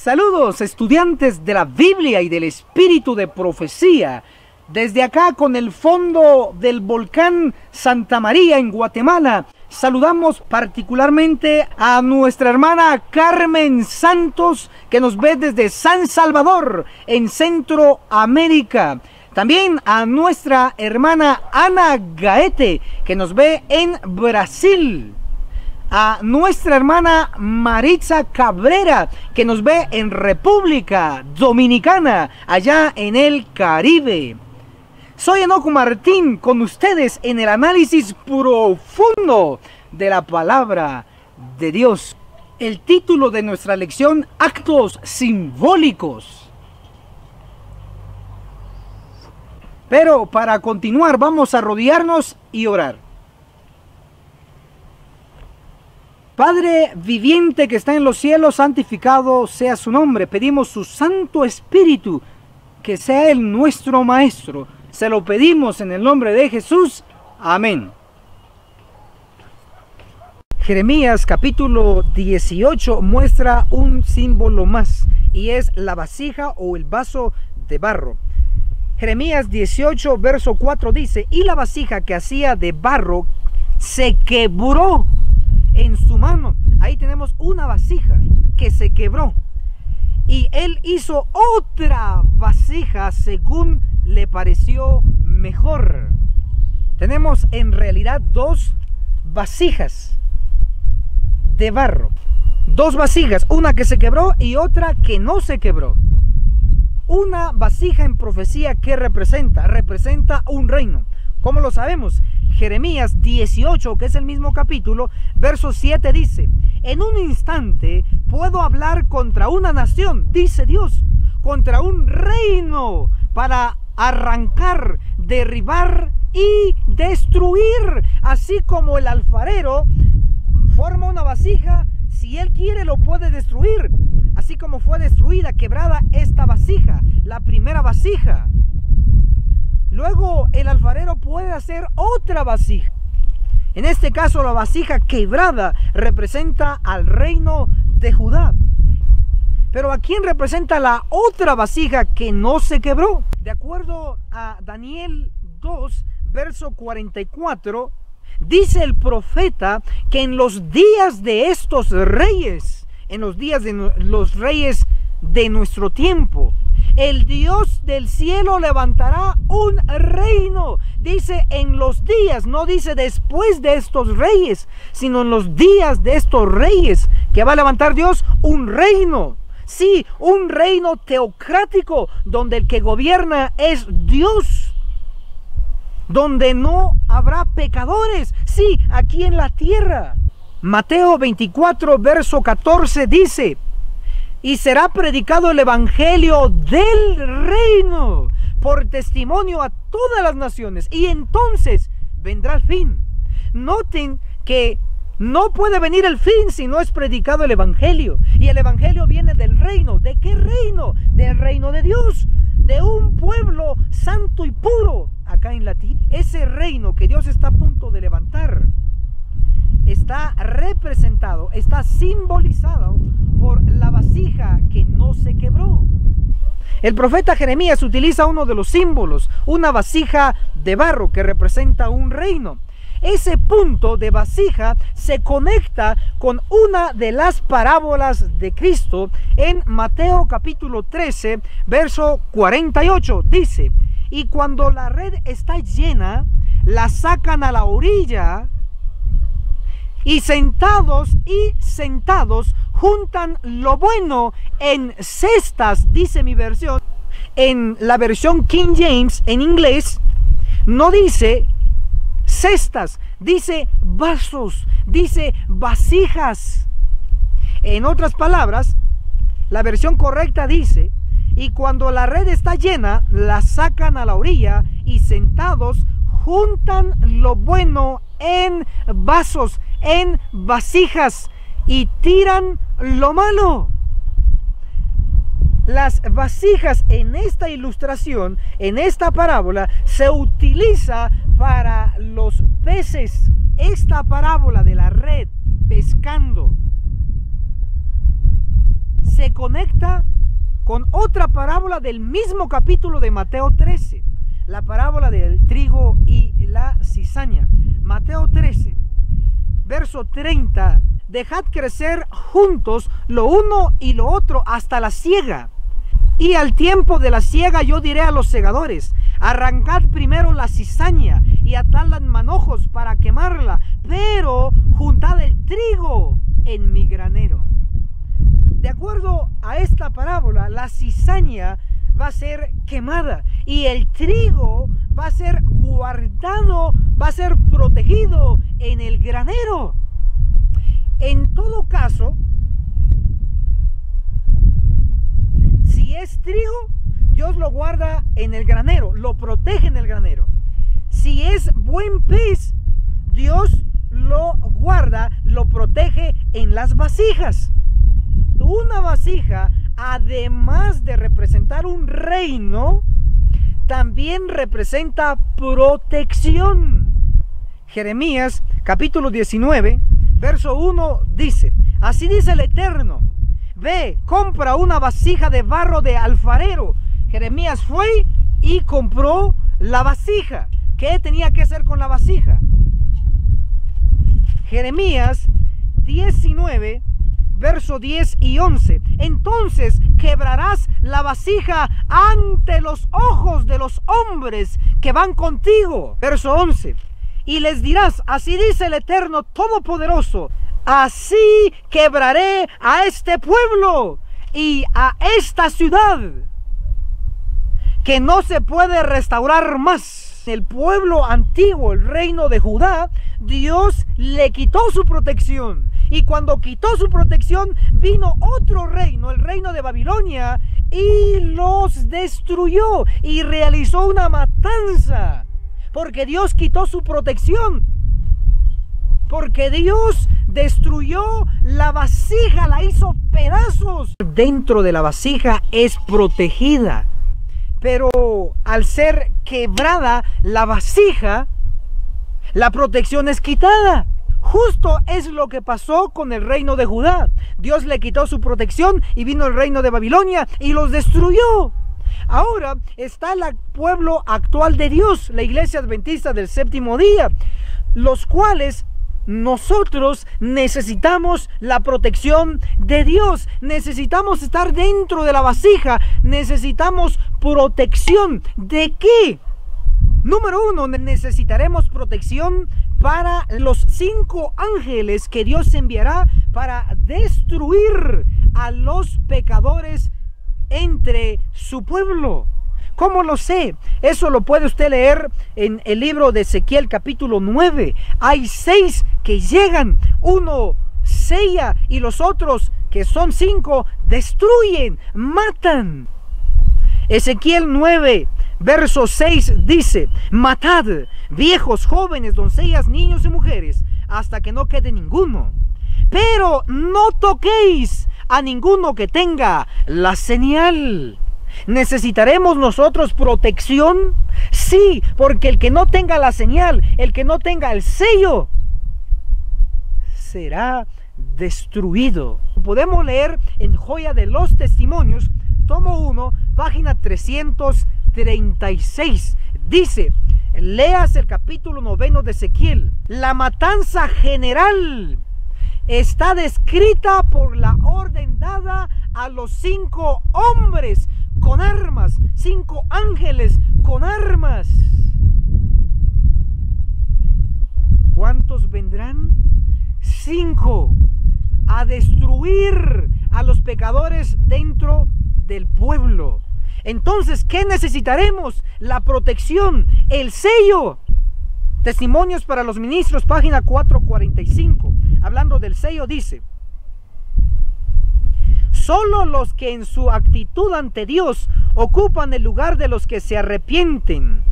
Saludos, estudiantes de la Biblia y del Espíritu de Profecía. Desde acá, con el fondo del volcán Santa María en Guatemala, saludamos particularmente a nuestra hermana Carmen Santos, que nos ve desde San Salvador, en Centroamérica. También a nuestra hermana Ana Gaete, que nos ve en Brasil. A nuestra hermana Maritza Cabrera, que nos ve en República Dominicana, allá en el Caribe. Soy Enoco Martín, con ustedes en el análisis profundo de la palabra de Dios. El título de nuestra lección: Actos simbólicos. Pero para continuar, vamos a arrodillarnos y orar. Padre viviente que está en los cielos, santificado sea su nombre. Pedimos su Santo Espíritu, que sea Él nuestro Maestro. Se lo pedimos en el nombre de Jesús. Amén. Jeremías capítulo 18 muestra un símbolo más, y es la vasija o el vaso de barro. Jeremías 18 verso 4 dice: y la vasija que hacía de barro se quebró en su mano. Ahí tenemos una vasija que se quebró, y él hizo otra vasija según le pareció mejor. Tenemos en realidad dos vasijas de barro, dos vasijas, una que se quebró y otra que no se quebró. Una vasija en profecía, ¿qué representa? Representa un reino. ¿Cómo lo sabemos? Jeremías 18, que es el mismo capítulo, verso 7 dice: en un instante puedo hablar contra una nación, dice Dios, contra un reino, para arrancar, derribar y destruir. Así como el alfarero forma una vasija, si él quiere lo puede destruir. Así como fue destruida, quebrada esta vasija, la primera vasija. Luego el alfarero puede hacer otra vasija. En este caso, la vasija quebrada representa al reino de Judá. Pero ¿a quién representa la otra vasija que no se quebró? De acuerdo a Daniel 2, verso 44, dice el profeta que en los días de estos reyes, en los días de los reyes de nuestro tiempo, el Dios del cielo levantará un reino. Dice en los días, no dice después de estos reyes, sino en los días de estos reyes, que va a levantar Dios un reino. Sí, un reino teocrático, donde el que gobierna es Dios, donde no habrá pecadores, sí, aquí en la tierra. Mateo 24, verso 14 dice: y será predicado el evangelio del reino por testimonio a todas las naciones, y entonces vendrá el fin. Noten que no puede venir el fin si no es predicado el evangelio. Y el evangelio viene del reino. ¿De qué reino? Del reino de Dios, de un pueblo santo y puro acá en la tierra. Ese reino que Dios está a punto de levantar está representado, está simbolizado por la vasija que no se quebró. El profeta Jeremías utiliza uno de los símbolos, una vasija de barro que representa un reino. Ese punto de vasija se conecta con una de las parábolas de Cristo en Mateo capítulo 13, verso 48. Dice: y cuando la red está llena, la sacan a la orilla, y sentados juntan lo bueno en cestas, dice mi versión. En la versión King James, en inglés, no dice cestas, dice vasos, dice vasijas. En otras palabras, la versión correcta dice: y cuando la red está llena, la sacan a la orilla, y sentados juntan lo bueno en vasos, en vasijas, y tiran lo malo. Las vasijas en esta ilustración, en esta parábola, se utiliza para los peces. Esta parábola de la red pescando se conecta con otra parábola del mismo capítulo de Mateo 13, la parábola del trigo y la cizaña. Mateo 13, verso 30. Dejad crecer juntos lo uno y lo otro hasta la siega. Y al tiempo de la siega yo diré a los segadores: arrancad primero la cizaña y atadla en manojos para quemarla, pero juntad el trigo en mi granero. De acuerdo a esta parábola, la cizaña va a ser quemada y el trigo va a ser guardado, va a ser protegido en el granero. En todo caso, si es trigo, Dios lo guarda en el granero, lo protege en el granero. Si es buen pez, Dios lo guarda, lo protege en las vasijas. Una vasija, además de representar un reino, también representa protección. Jeremías capítulo 19, verso 1 dice: así dice el Eterno, ve, compra una vasija de barro de alfarero. Jeremías fue y compró la vasija. ¿Qué tenía que hacer con la vasija? Jeremías 19, verso 10 y 11. Entonces quebrarás la vasija ante los ojos de los hombres que van contigo. Verso 11. Y les dirás: así dice el Eterno Todopoderoso, así quebraré a este pueblo y a esta ciudad, que no se puede restaurar más. El pueblo antiguo, el reino de Judá, Dios le quitó su protección. Y cuando quitó su protección, vino otro reino, el reino de Babilonia, y los destruyó y realizó una matanza. Porque Dios quitó su protección. Porque Dios destruyó la vasija, la hizo pedazos. Dentro de la vasija es protegida. Pero al ser quebrada la vasija, la protección es quitada. Justo es lo que pasó con el reino de Judá. Dios le quitó su protección y vino el reino de Babilonia y los destruyó. Ahora está el pueblo actual de Dios, la iglesia adventista del séptimo día, los cuales nosotros necesitamos la protección de Dios. Necesitamos estar dentro de la vasija. Necesitamos protección. ¿De qué? Número uno, necesitaremos protección para los 5 ángeles que Dios enviará para destruir a los pecadores entre su pueblo. ¿Cómo lo sé? Eso lo puede usted leer en el libro de Ezequiel capítulo 9. Hay 6 que llegan, uno sella y los otros, que son 5, destruyen, matan. Ezequiel 9, verso 6 dice: matad viejos, jóvenes, doncellas, niños y mujeres, hasta que no quede ninguno. Pero no toquéis a ninguno que tenga la señal. ¿Necesitaremos nosotros protección? Sí, porque el que no tenga la señal, el que no tenga el sello, será destruido. Podemos leer en Joya de los Testimonios, tomo 1, página 336. Dice: leas el capítulo 9 de Ezequiel. La matanza general está descrita por la orden dada a los 5 hombres con armas, 5 ángeles con armas. ¿Cuántos vendrán? 5 a destruir a los pecadores dentro del pueblo. Entonces, ¿qué necesitaremos? La protección, el sello. Testimonios para los ministros, página 445. Hablando del sello, dice: solo los que en su actitud ante Dios ocupan el lugar de los que se arrepienten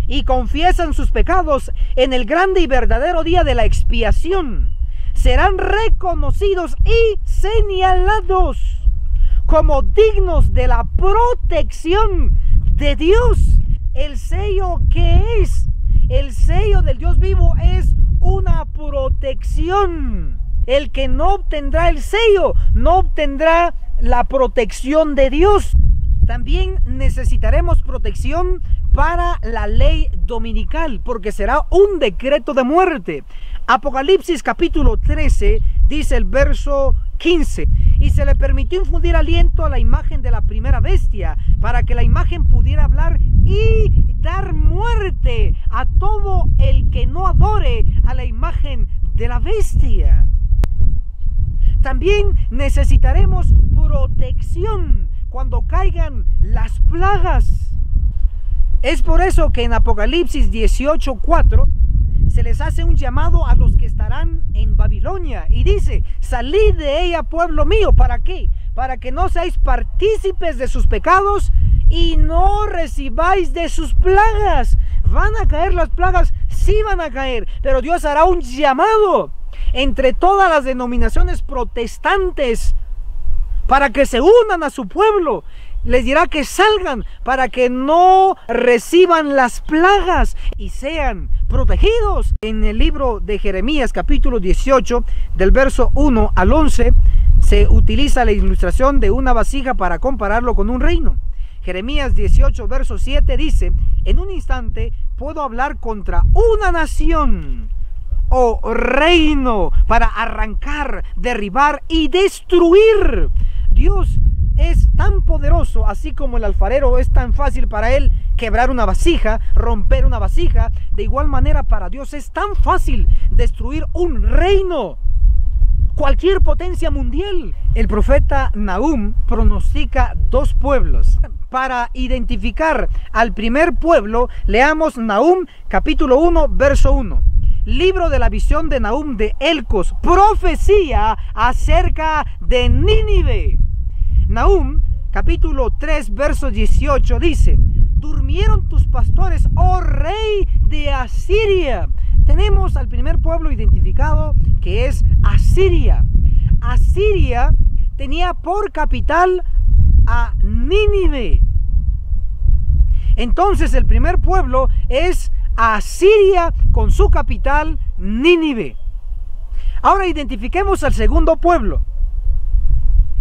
y confiesan sus pecados en el grande y verdadero día de la expiación, serán reconocidos y señalados como dignos de la protección de Dios. El sello, ¿qué es? El sello del Dios vivo es una protección. El que no obtendrá el sello, no obtendrá la protección de Dios. También necesitaremos protección para la ley dominical, porque será un decreto de muerte. Apocalipsis capítulo 13 dice el verso 15: y se le permitió infundir aliento a la imagen de la primera bestia, para que la imagen pudiera hablar y dar muerte a todo el que no adore a la imagen de la bestia. También necesitaremos protección cuando caigan las plagas. Es por eso que en Apocalipsis 18:4 se les hace un llamado a los que estarán en Babilonia y dice: salid de ella, pueblo mío. ¿Para qué? Para que no seáis partícipes de sus pecados y no recibáis de sus plagas. ¿Van a caer las plagas? Sí van a caer, pero Dios hará un llamado entre todas las denominaciones protestantes para que se unan a su pueblo. Les dirá que salgan para que no reciban las plagas y sean protegidos. En el libro de Jeremías capítulo 18 del verso 1 al 11 se utiliza la ilustración de una vasija para compararlo con un reino. Jeremías 18 verso 7 dice: en un instante puedo hablar contra una nación o reino para arrancar, derribar y destruir. Dios es tan poderoso, así como el alfarero es tan fácil para él quebrar una vasija, romper una vasija. De igual manera para Dios es tan fácil destruir un reino, cualquier potencia mundial. El profeta Nahum pronostica dos pueblos. Para identificar al primer pueblo, leamos Nahum capítulo 1 verso 1. Libro de la visión de Nahum de Elcos, profecía acerca de Nínive. Nahum capítulo 3 verso 18 dice: durmieron tus pastores, oh rey de Asiria. Tenemos al primer pueblo identificado, que es Asiria. Asiria tenía por capital a Nínive. Entonces el primer pueblo es Asiria con su capital Nínive. Ahora identifiquemos al segundo pueblo.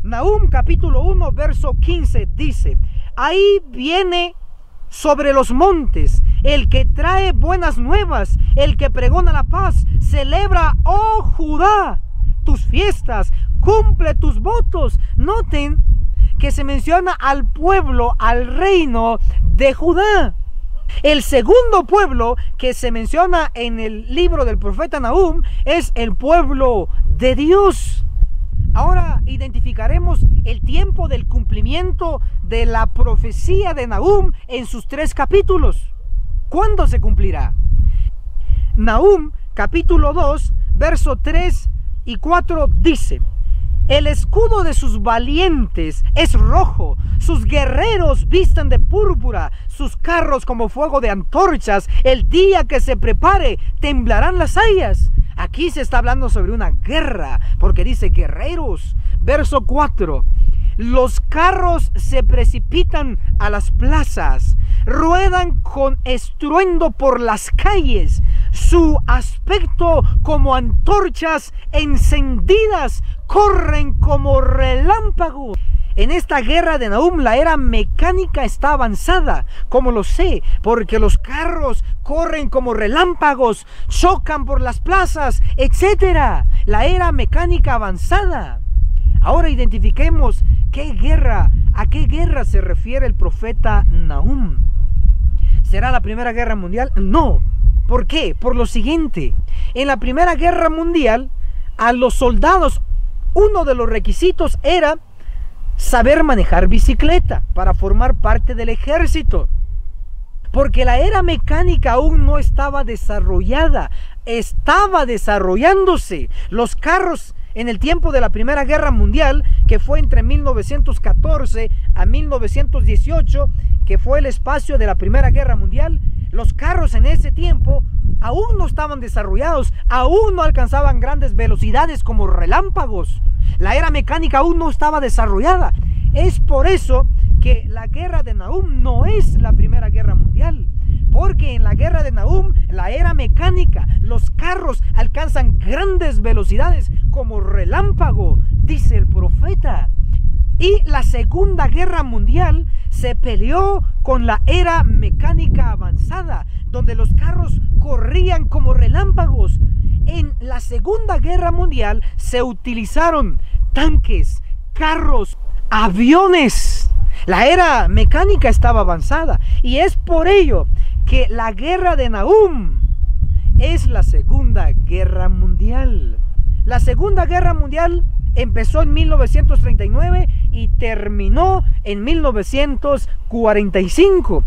Nahum capítulo 1 verso 15 dice: ahí viene sobre los montes el que trae buenas nuevas, el que pregona la paz. Celebra, oh Judá, tus fiestas, cumple tus votos. Noten que se menciona al pueblo, al reino de Judá. El segundo pueblo que se menciona en el libro del profeta Nahum es el pueblo de Dios. Ahora identificaremos el tiempo del cumplimiento de la profecía de Nahum en sus 3 capítulos. ¿Cuándo se cumplirá? Nahum capítulo 2 verso 3 y 4 dice: el escudo de sus valientes es rojo, sus guerreros visten de púrpura, sus carros como fuego de antorchas. El día que se prepare, temblarán las hayas. Aquí se está hablando sobre una guerra, porque dice guerreros. Verso 4: los carros se precipitan a las plazas, ruedan con estruendo por las calles, su aspecto como antorchas encendidas, corren como relámpagos. En esta guerra de Nahum la era mecánica está avanzada. ¿Cómo lo sé? Porque los carros corren como relámpagos, chocan por las plazas, etc. La era mecánica avanzada. Ahora identifiquemos a qué guerra se refiere el profeta Nahum. ¿Será la Primera Guerra Mundial? No. ¿Por qué? Por lo siguiente: en la Primera Guerra Mundial, a los soldados, uno de los requisitos era saber manejar bicicleta para formar parte del ejército, porque la era mecánica aún no estaba desarrollada, estaba desarrollándose. Los carros en el tiempo de la Primera Guerra Mundial, que fue entre 1914 a 1918, que fue el espacio de la Primera Guerra Mundial, los carros en ese tiempo aún no estaban desarrollados, aún no alcanzaban grandes velocidades como relámpagos. La era mecánica aún no estaba desarrollada. Es por eso que la guerra de Nahum no es la Primera Guerra Mundial, porque en la guerra de Nahum la la era mecánica, los carros alcanzan grandes velocidades como relámpago, dice el profeta. Y la Segunda Guerra Mundial se peleó con la era mecánica avanzada, donde los carros corrían como relámpagos. En la Segunda Guerra Mundial se utilizaron tanques, carros, aviones. La era mecánica estaba avanzada, y es por ello que la guerra de Nahum es la Segunda Guerra Mundial. La Segunda Guerra Mundial empezó en 1939 y terminó en 1945.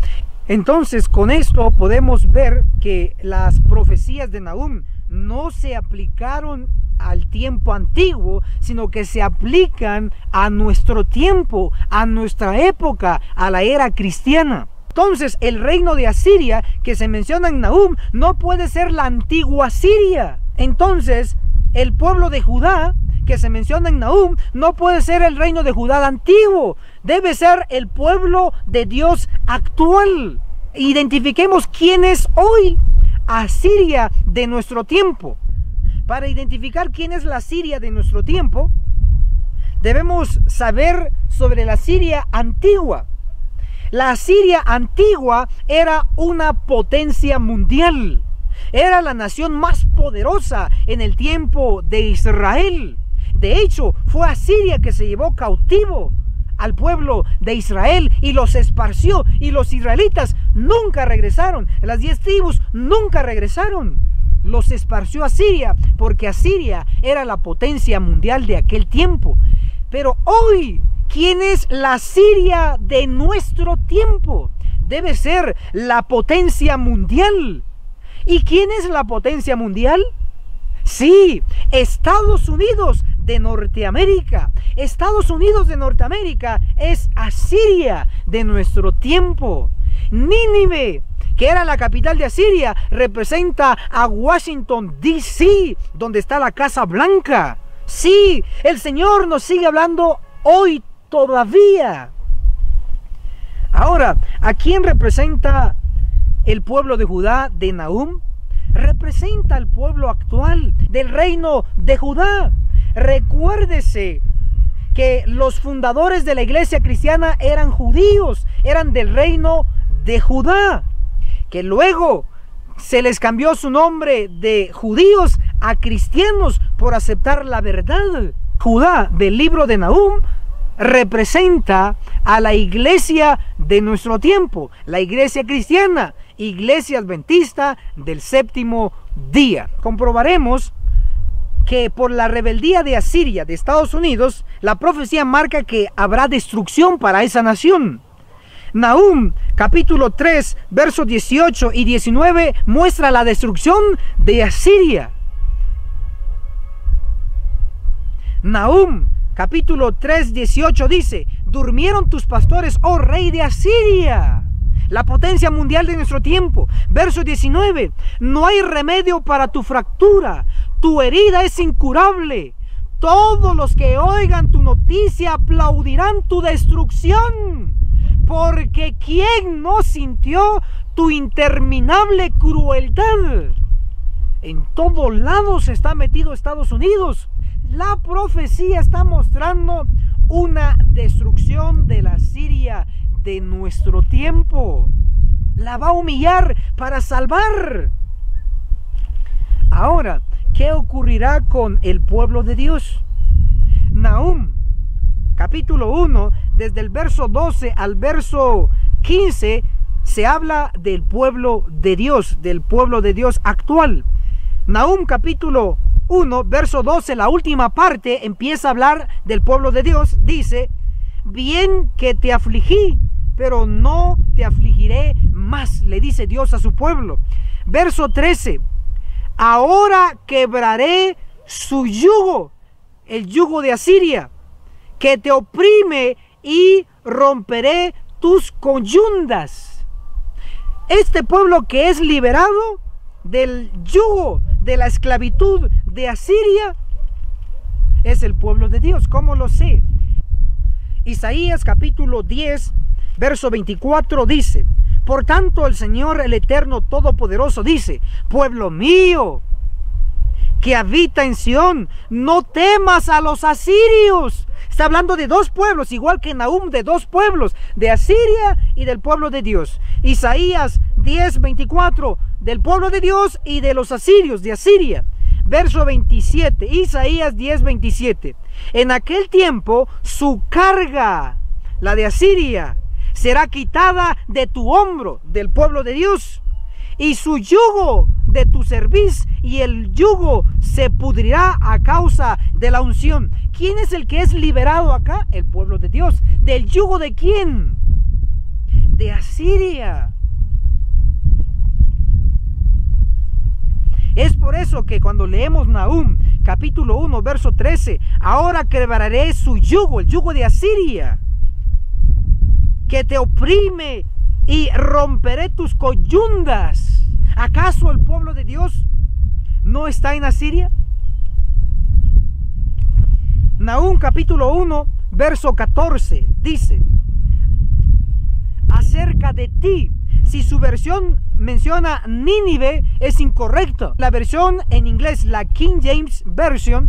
Entonces, con esto podemos ver que las profecías de Nahum no se aplicaron al tiempo antiguo, sino que se aplican a nuestro tiempo, a nuestra época, a la era cristiana. Entonces, el reino de Asiria que se menciona en Nahum no puede ser la antigua Siria. Entonces, el pueblo de Judá que se menciona en Nahum no puede ser el reino de Judá antiguo, debe ser el pueblo de Dios actual. Identifiquemos quién es hoy Asiria de nuestro tiempo. Para identificar quién es la Siria de nuestro tiempo, debemos saber sobre la Siria antigua. La Siria antigua era una potencia mundial. Era la nación más poderosa en el tiempo de Israel. De hecho, fue Asiria que se llevó cautivo al pueblo de Israel y los esparció, y los israelitas nunca regresaron. Las 10 tribus nunca regresaron. Los esparció Asiria porque Asiria era la potencia mundial de aquel tiempo. Pero hoy, ¿quién es la Siria de nuestro tiempo? Debe ser la potencia mundial. ¿Y quién es la potencia mundial? Sí, Estados Unidos de Norteamérica. Estados Unidos de Norteamérica es Asiria de nuestro tiempo. Nínive, que era la capital de Asiria, representa a Washington, D.C., donde está la Casa Blanca. Sí, el Señor nos sigue hablando hoy todavía. Ahora, ¿a quién representa el pueblo de Judá de Nahum? Representa al pueblo actual del reino de Judá. Recuérdese que los fundadores de la iglesia cristiana eran judíos, eran del reino de Judá, que luego se les cambió su nombre de judíos a cristianos por aceptar la verdad. Judá del libro de Nahum representa a la iglesia de nuestro tiempo, la iglesia cristiana, iglesia adventista del séptimo día. Comprobaremos que por la rebeldía de Asiria, de Estados Unidos, la profecía marca que habrá destrucción para esa nación. Nahum capítulo 3 versos 18 y 19 muestra la destrucción de Asiria. Nahum capítulo 3 18 dice: durmieron tus pastores, oh rey de Asiria, la potencia mundial de nuestro tiempo. Verso 19: no hay remedio para tu fractura, tu herida es incurable. Todos los que oigan tu noticia aplaudirán tu destrucción, porque ¿quién no sintió tu interminable crueldad? En todos lados está metido Estados Unidos. La profecía está mostrando una destrucción de la Siria de nuestro tiempo. La va a humillar para salvar. Ahora, ¿qué ocurrirá con el pueblo de Dios? Nahum capítulo 1, desde el verso 12 al verso 15, se habla del pueblo de Dios actual. Nahum capítulo 1, verso 12, la última parte, empieza a hablar del pueblo de Dios. Dice: bien que te afligí, pero no te afligiré más, le dice Dios a su pueblo. Verso 13: ahora quebraré su yugo, el yugo de Asiria, que te oprime, y romperé tus coyundas. Este pueblo que es liberado del yugo de la esclavitud de Asiria es el pueblo de Dios. ¿Cómo lo sé? Isaías capítulo 10 verso 24 dice: Por tanto, el Señor, el Eterno Todopoderoso, dice: pueblo mío, que habita en Sión, no temas a los asirios. Está hablando de dos pueblos, igual que Nahum, de dos pueblos, de Asiria y del pueblo de Dios. Isaías 10:24, del pueblo de Dios y de los asirios, de Asiria. Verso 27, Isaías 10:27. En aquel tiempo su carga, la de Asiria, será quitada de tu hombro, del pueblo de Dios, y su yugo de tu cerviz, y el yugo se pudrirá a causa de la unción. ¿Quién es el que es liberado acá? El pueblo de Dios. ¿Del yugo de quién? De Asiria. Es por eso que cuando leemos Nahum, capítulo 1, verso 13, ahora quebraré su yugo, el yugo de Asiria, que te oprime, y romperé tus coyundas. ¿Acaso el pueblo de Dios no está en Asiria? Nahum capítulo 1, verso 14, dice acerca de ti. Si su versión menciona Nínive, es incorrecto. La versión en inglés, la King James Version,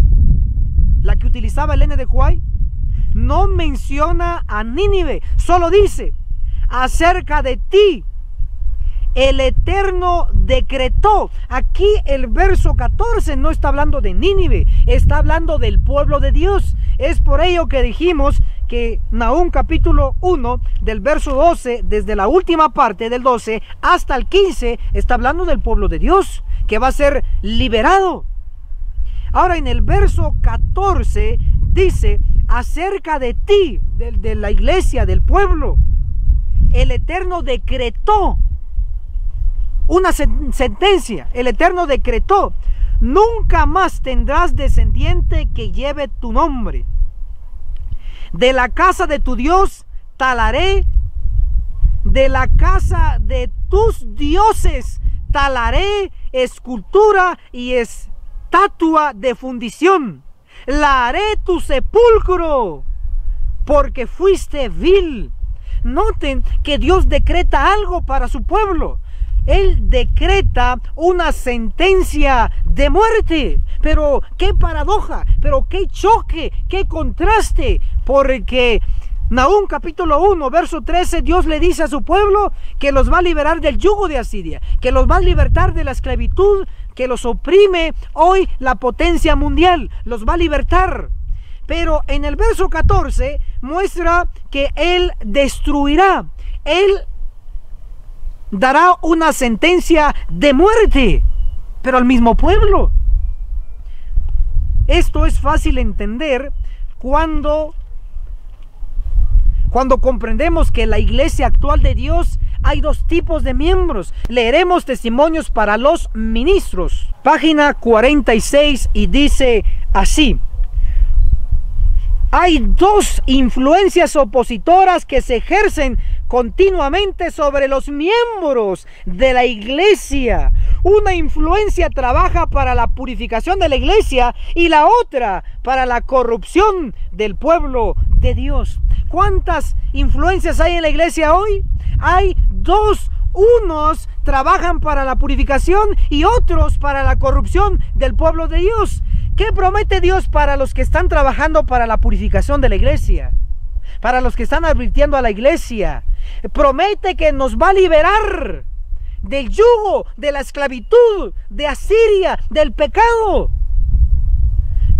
la que utilizaba el N de White, no menciona a Nínive, solo dice acerca de ti el Eterno decretó. Aquí el verso 14 no está hablando de Nínive, está hablando del pueblo de Dios. Es por ello que dijimos que Nahum capítulo 1, del verso 12, desde la última parte del 12 hasta el 15, está hablando del pueblo de Dios, que va a ser liberado. Ahora en el verso 14 dice acerca de ti, de la iglesia, del pueblo, el Eterno decretó una sentencia. El Eterno decretó: nunca más tendrás descendiente que lleve tu nombre. De la casa de tu Dios talaré, de la casa de tus dioses talaré escultura y estatua de fundición. La haré tu sepulcro, porque fuiste vil. Noten que Dios decreta algo para su pueblo. Él decreta una sentencia de muerte. Pero qué paradoja, pero qué choque, qué contraste, porque Nahum capítulo 1, verso 13, Dios le dice a su pueblo que los va a liberar del yugo de Asiria, que los va a libertar de la esclavitud que los oprime hoy la potencia mundial, los va a libertar. Pero en el verso 14 muestra que Él destruirá, Él dará una sentencia de muerte, pero al mismo pueblo. Esto es fácil entender cuando comprendemos que en la iglesia actual de Dios hay dos tipos de miembros. Leeremos testimonios para los ministros, página 46, y dice así: hay dos influencias opositoras que se ejercen continuamente sobre los miembros de la iglesia. Una influencia trabaja para la purificación de la iglesia y la otra para la corrupción del pueblo de Dios. ¿Cuántas influencias hay en la iglesia hoy? Hay dos. Unos trabajan para la purificación y otros para la corrupción del pueblo de Dios. ¿Qué promete Dios para los que están trabajando para la purificación de la iglesia? Para los que están advirtiendo a la iglesia. Promete que nos va a liberar del yugo, de la esclavitud, de Asiria, del pecado.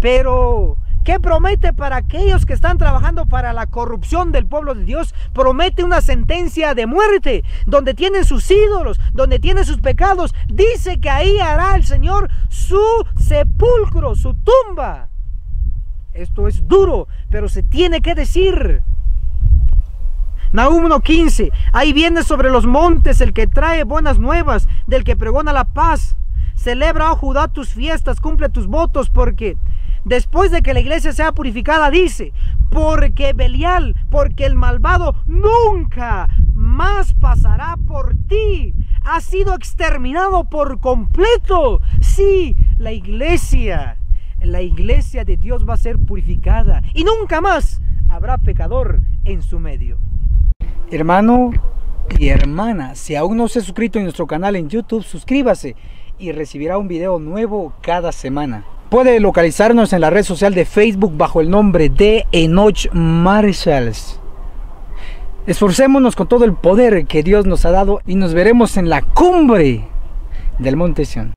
Pero ¿qué promete para aquellos que están trabajando para la corrupción del pueblo de Dios? Promete una sentencia de muerte, donde tienen sus ídolos, donde tienen sus pecados. Dice que ahí hará el Señor su sepulcro, su tumba. Esto es duro, pero se tiene que decir. Nahum 1:15, ahí viene sobre los montes el que trae buenas nuevas, del que pregona la paz. Celebra, oh Judá, tus fiestas, cumple tus votos, porque después de que la iglesia sea purificada, dice, porque Belial, porque el malvado nunca más pasará por ti. Ha sido exterminado por completo. Sí, la iglesia de Dios va a ser purificada y nunca más habrá pecador en su medio. Hermano, y hermana, si aún no se ha suscrito en nuestro canal en YouTube, suscríbase y recibirá un video nuevo cada semana. Puede localizarnos en la red social de Facebook bajo el nombre de Enoch Marshalls. Esforcémonos con todo el poder que Dios nos ha dado y nos veremos en la cumbre del Monte Sión.